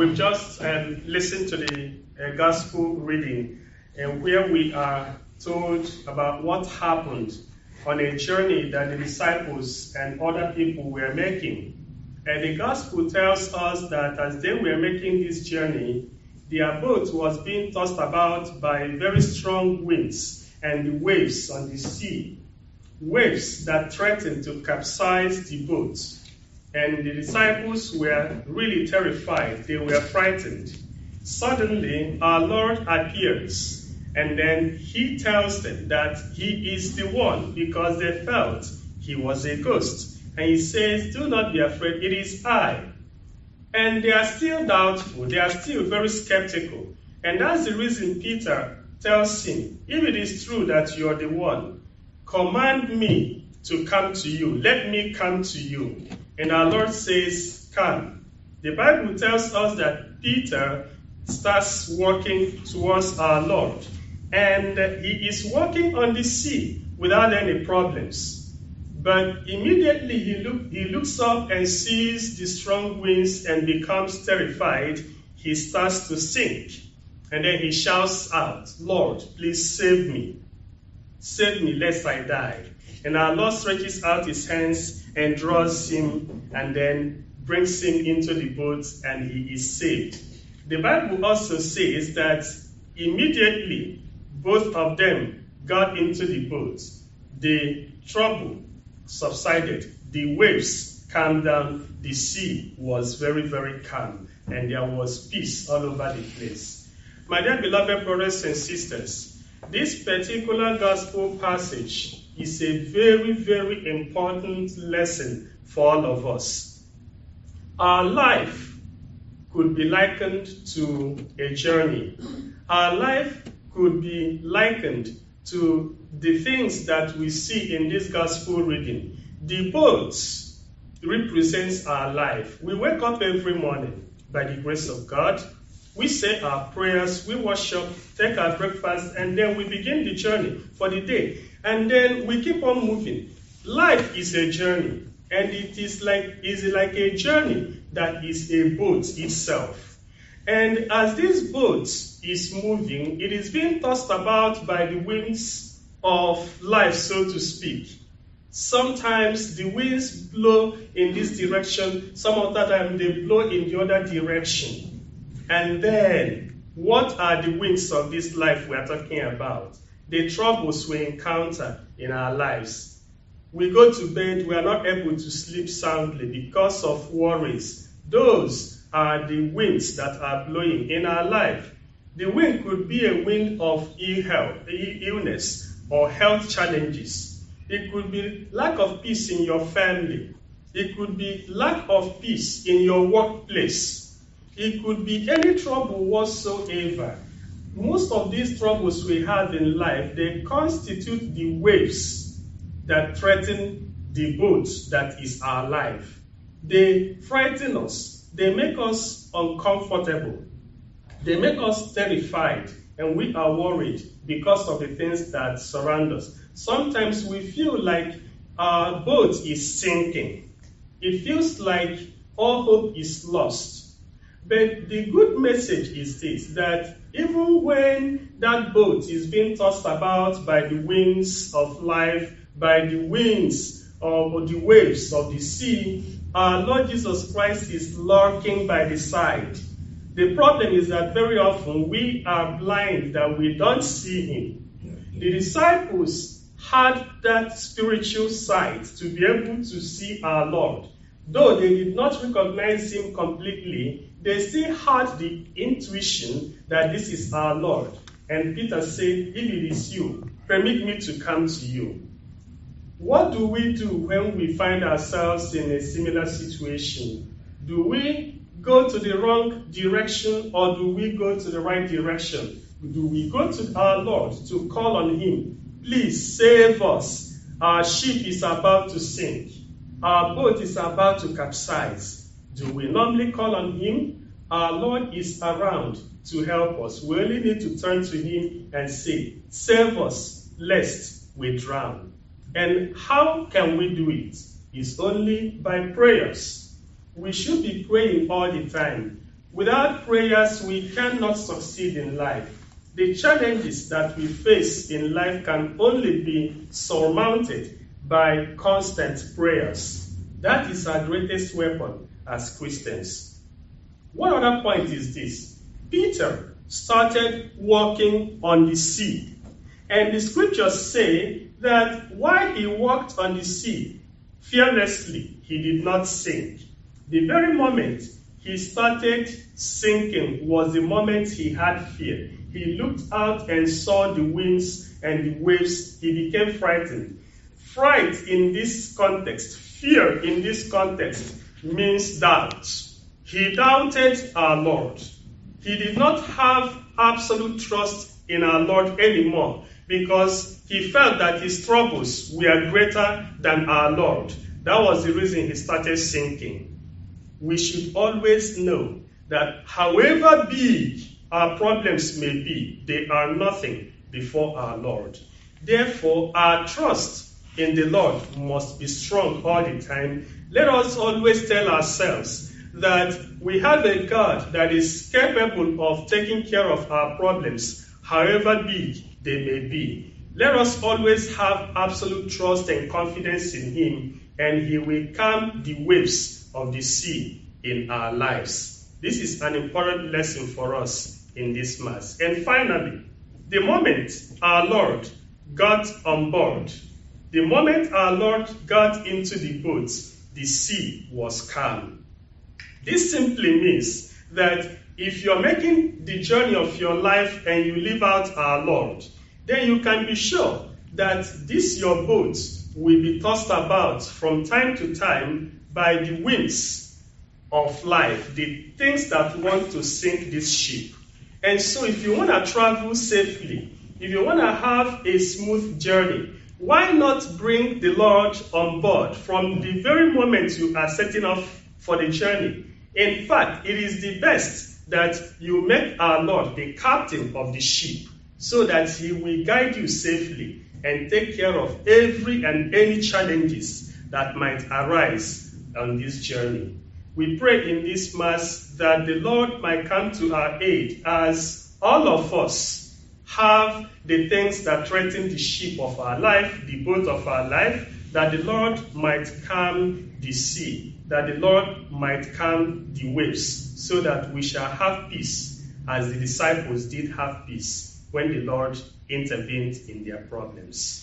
We've just listened to the gospel reading, where we are told about what happened on a journey that the disciples and other people were making. And the gospel tells us that as they were making this journey, their boat was being tossed about by very strong winds and the waves on the sea. Waves that threatened to capsize the boat. And the disciples were really terrified. They were frightened. Suddenly, our Lord appears, and then he tells them that he is the one, because they felt he was a ghost. And he says, "Do not be afraid, it is I." And they are still doubtful. They are still very skeptical. And that's the reason Peter tells him, "If it is true that you are the one, command me to come to you. Let me come to you." And our Lord says, "Come." The Bible tells us that Peter starts walking towards our Lord. And he is walking on the sea without any problems. But immediately he looks up and sees the strong winds and becomes terrified. He starts to sink. And then he shouts out, "Lord, please save me. Save me lest I die." And our Lord stretches out his hands and draws him and then brings him into the boat, and he is saved. The Bible also says that immediately both of them got into the boat. The trouble subsided. The waves calmed down. The sea was very, very calm, and there was peace all over the place. My dear beloved brothers and sisters, this particular gospel passage is a very, very important lesson for all of us. Our life could be likened to a journey. Our life could be likened to the things that we see in this gospel reading. The boat represents our life. We wake up every morning by the grace of God. We say our prayers, we worship, take our breakfast, and then we begin the journey for the day. And then we keep on moving. Life is a journey, and it is like a journey that is a boat itself. And as this boat is moving, it is being tossed about by the winds of life, so to speak. Sometimes the winds blow in this direction, some of the time they blow in the other direction. And then, what are the winds of this life we are talking about? The troubles we encounter in our lives. We go to bed, we are not able to sleep soundly because of worries. Those are the winds that are blowing in our life. The wind could be a wind of illness or health challenges. It could be lack of peace in your family. It could be lack of peace in your workplace. It could be any trouble whatsoever. Most of these troubles we have in life, they constitute the waves that threaten the boat that is our life. They frighten us. They make us uncomfortable. They make us terrified, and we are worried because of the things that surround us. Sometimes we feel like our boat is sinking. It feels like all hope is lost. But the good message is this, that even when that boat is being tossed about by the winds of life, by the winds or the waves of the sea, our Lord Jesus Christ is lurking by the side. The problem is that very often we are blind, that we don't see him. The disciples had that spiritual sight to be able to see our Lord. Though they did not recognize him completely, they still had the intuition that this is our Lord. And Peter said, "If it is you, permit me to come to you." What do we do when we find ourselves in a similar situation? Do we go to the wrong direction, or do we go to the right direction? Do we go to our Lord to call on him? "Please save us. Our ship is about to sink. Our boat is about to capsize." Do we normally call on him? Our Lord is around to help us. We only need to turn to him and say, "Save us, lest we drown." And how can we do it? It's only by prayers. We should be praying all the time. Without prayers, we cannot succeed in life. The challenges that we face in life can only be surmounted by constant prayers. That is our greatest weapon as Christians. One other point is this. Peter started walking on the sea. And the scriptures say that while he walked on the sea, fearlessly, he did not sink. The very moment he started sinking was the moment he had fear. He looked out and saw the winds and the waves. He became frightened. Fright in this context, fear in this context, means doubt. He doubted our Lord. He did not have absolute trust in our Lord anymore because he felt that his troubles were greater than our Lord. That was the reason he started sinking. We should always know that however big our problems may be, they are nothing before our Lord. Therefore, our trust in the Lord must be strong all the time. Let us always tell ourselves that we have a God that is capable of taking care of our problems, however big they may be. Let us always have absolute trust and confidence in Him, and He will calm the waves of the sea in our lives. This is an important lesson for us in this Mass. And finally, the moment our Lord got on board, the moment our Lord got into the boat, the sea was calm. This simply means that if you're making the journey of your life and you leave out our Lord, then you can be sure that this your boat will be tossed about from time to time by the winds of life, the things that want to sink this ship. And so if you want to travel safely, if you want to have a smooth journey, why not bring the Lord on board from the very moment you are setting off for the journey? In fact, it is the best that you make our Lord the captain of the ship so that He will guide you safely and take care of every and any challenges that might arise on this journey. We pray in this Mass that the Lord might come to our aid as all of us have the things that threaten the ship of our life, the boat of our life, that the Lord might calm the sea, that the Lord might calm the waves, so that we shall have peace as the disciples did have peace when the Lord intervened in their problems.